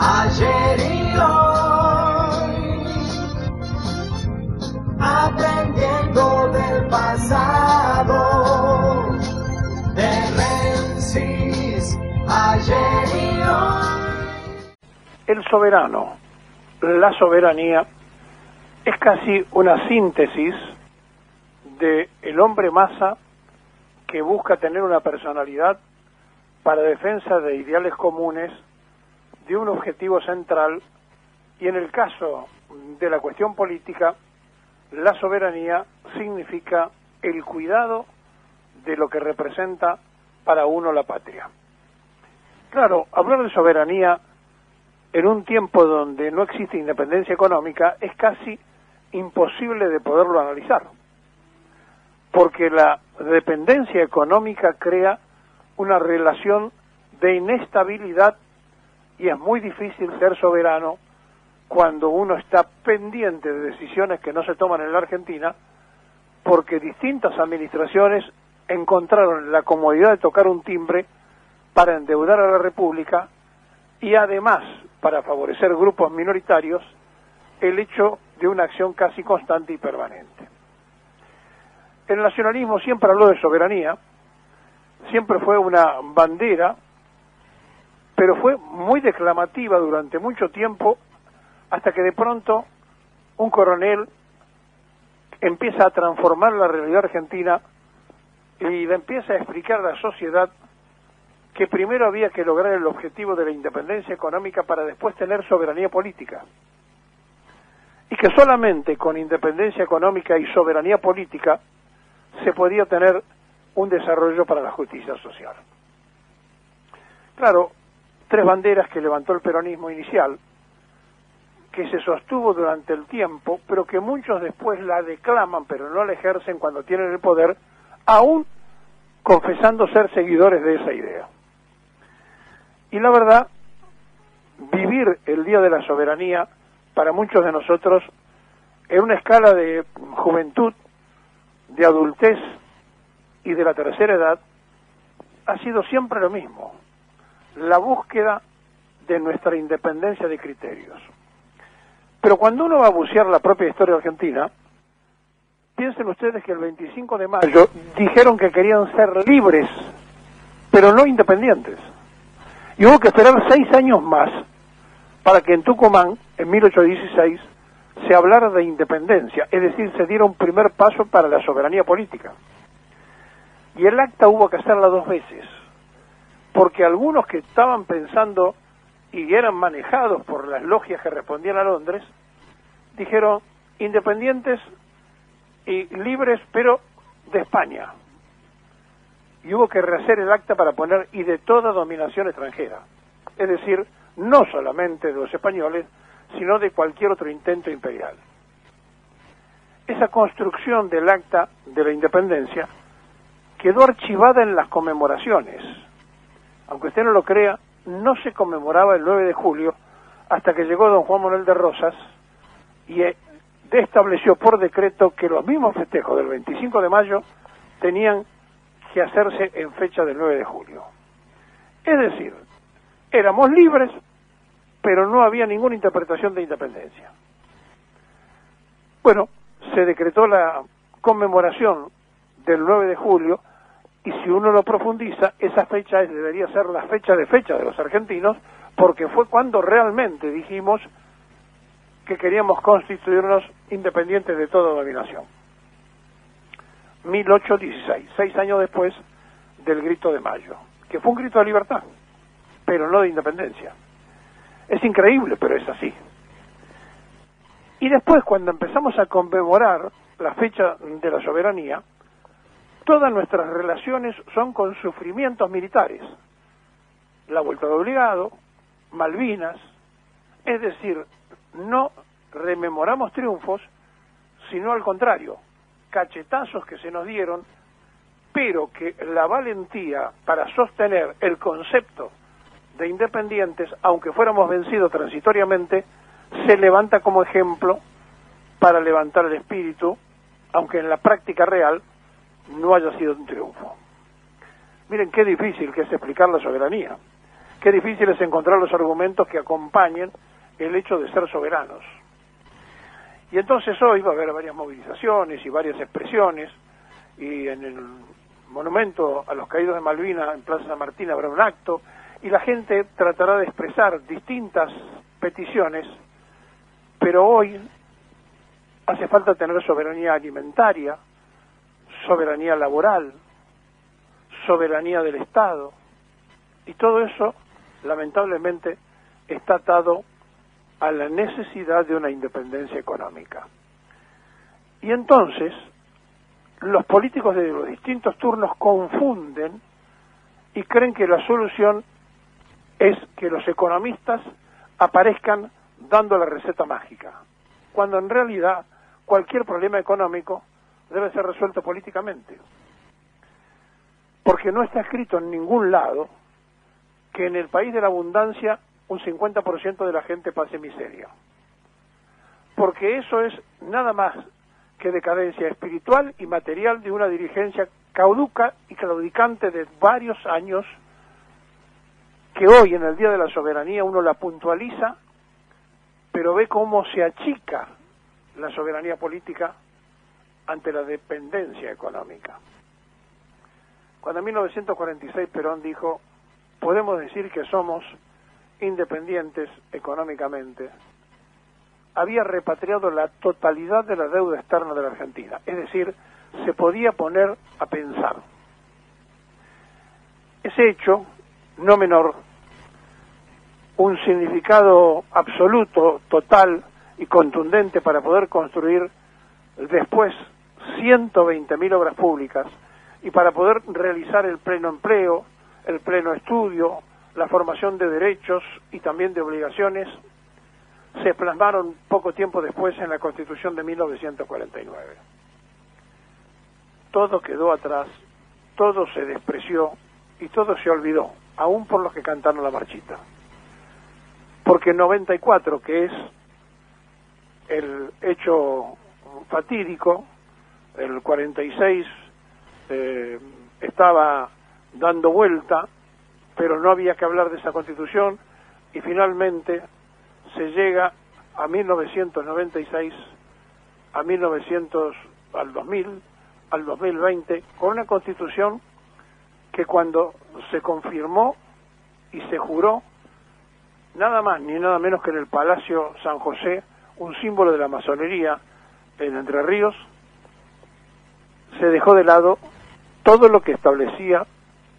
ayer y hoy, aprendiendo del pasado, de Menzies, ayer y hoy. El soberano, la soberanía, es casi una síntesis del hombre masa que busca tener una personalidad para defensa de ideales comunes, de un objetivo central, y en el caso de la cuestión política, la soberanía significa el cuidado de lo que representa para uno la patria. Claro, hablar de soberanía en un tiempo donde no existe independencia económica es casi imposible de poderlo analizar, porque la dependencia económica crea una relación de inestabilidad y es muy difícil ser soberano cuando uno está pendiente de decisiones que no se toman en la Argentina, porque distintas administraciones encontraron la comodidad de tocar un timbre para endeudar a la República y además para favorecer grupos minoritarios el hecho de una acción casi constante y permanente. El nacionalismo siempre habló de soberanía, siempre fue una bandera, pero fue muy declamativa durante mucho tiempo, hasta que de pronto un coronel empieza a transformar la realidad argentina y le empieza a explicar a la sociedad que primero había que lograr el objetivo de la independencia económica para después tener soberanía política, y que solamente con independencia económica y soberanía política se podía tener un desarrollo para la justicia social. Claro, tres banderas que levantó el peronismo inicial, que se sostuvo durante el tiempo, pero que muchos después la declaman, pero no la ejercen cuando tienen el poder, aún confesando ser seguidores de esa idea. Y la verdad, vivir el Día de la Soberanía, para muchos de nosotros, en una escala de juventud, de adultez y de la tercera edad, ha sido siempre lo mismo: la búsqueda de nuestra independencia de criterios. Pero cuando uno va a bucear la propia historia argentina, piensen ustedes que el 25 de mayo dijeron que querían ser libres, pero no independientes. Y hubo que esperar 6 años más para que en Tucumán, en 1816, se hablara de independencia, es decir, se diera un primer paso para la soberanía política. Y el acta hubo que hacerla 2 veces, porque algunos que estaban pensando y eran manejados por las logias que respondían a Londres, dijeron independientes y libres, pero de España. Y hubo que rehacer el acta para poner y de toda dominación extranjera, es decir, no solamente de los españoles, sino de cualquier otro intento imperial. Esa construcción del acta de la independencia quedó archivada en las conmemoraciones. Aunque usted no lo crea, no se conmemoraba el 9 de julio hasta que llegó don Juan Manuel de Rosas y estableció por decreto que los mismos festejos del 25 de mayo tenían que hacerse en fecha del 9 de julio. Es decir, éramos libres, pero no había ninguna interpretación de independencia. Bueno, se decretó la conmemoración del 9 de julio, y si uno lo profundiza, esa fecha debería ser la fecha de los argentinos, porque fue cuando realmente dijimos que queríamos constituirnos independientes de toda dominación. 1816, 6 años después del Grito de Mayo, que fue un grito de libertad, pero no de independencia. Es increíble, pero es así. Y después, cuando empezamos a conmemorar la fecha de la soberanía, todas nuestras relaciones son con sufrimientos militares. La vuelta de obligado, Malvinas, es decir, no rememoramos triunfos, sino al contrario, cachetazos que se nos dieron, pero que la valentía para sostener el concepto de independientes, aunque fuéramos vencidos transitoriamente, se levanta como ejemplo para levantar el espíritu, aunque en la práctica real no haya sido un triunfo. Miren qué difícil que es explicar la soberanía, qué difícil es encontrar los argumentos que acompañen el hecho de ser soberanos. Y entonces hoy va a haber varias movilizaciones y varias expresiones, y en el monumento a los caídos de Malvinas en Plaza San Martín habrá un acto, y la gente tratará de expresar distintas peticiones, pero hoy hace falta tener soberanía alimentaria, soberanía laboral, soberanía del Estado, y todo eso lamentablemente está atado a la necesidad de una independencia económica. Y entonces los políticos de los distintos turnos confunden y creen que la solución es que los economistas aparezcan dando la receta mágica, cuando en realidad cualquier problema económico debe ser resuelto políticamente, porque no está escrito en ningún lado que en el país de la abundancia un 50% de la gente pase miseria, porque eso es nada más que decadencia espiritual y material de una dirigencia cauduca y claudicante de varios años, que hoy en el Día de la Soberanía uno la puntualiza, pero ve cómo se achica la soberanía política ante la dependencia económica. Cuando en 1946 Perón dijo, podemos decir que somos independientes económicamente, había repatriado la totalidad de la deuda externa de la Argentina, es decir, se podía poner a pensar. Ese hecho, no menor, un significado absoluto, total y contundente para poder construir después 120.000 obras públicas y para poder realizar el pleno empleo, el pleno estudio, la formación de derechos y también de obligaciones, se plasmaron poco tiempo después en la Constitución de 1949. Todo quedó atrás, todo se despreció y todo se olvidó, aún por los que cantaron la marchita. Porque en 94, que es el hecho fatídico, el 46 estaba dando vuelta, pero no había que hablar de esa Constitución, y finalmente se llega a 1996, al 2000, al 2020, con una Constitución que cuando se confirmó y se juró, nada más ni nada menos que en el Palacio San José, un símbolo de la masonería en Entre Ríos, se dejó de lado todo lo que establecía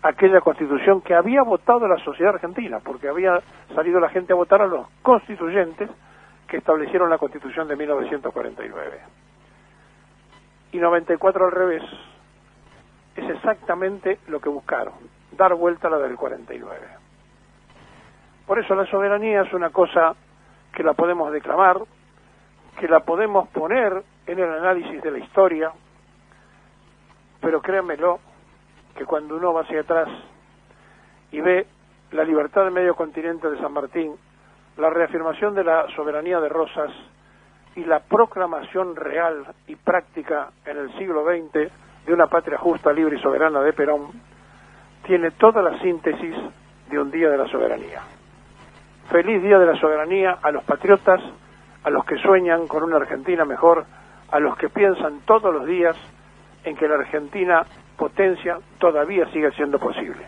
aquella Constitución que había votado la sociedad argentina, porque había salido la gente a votar a los constituyentes que establecieron la Constitución de 1949. Y 94 al revés, es exactamente lo que buscaron, dar vuelta a la del 49. Por eso la soberanía es una cosa que la podemos declamar, que la podemos poner en el análisis de la historia, pero créanmelo, que cuando uno va hacia atrás y ve la libertad del medio continente de San Martín, la reafirmación de la soberanía de Rosas y la proclamación real y práctica en el siglo XX de una patria justa, libre y soberana de Perón, tiene toda la síntesis de un día de la soberanía. Feliz Día de la Soberanía a los patriotas, a los que sueñan con una Argentina mejor, a los que piensan todos los días en que la Argentina potencia todavía sigue siendo posible.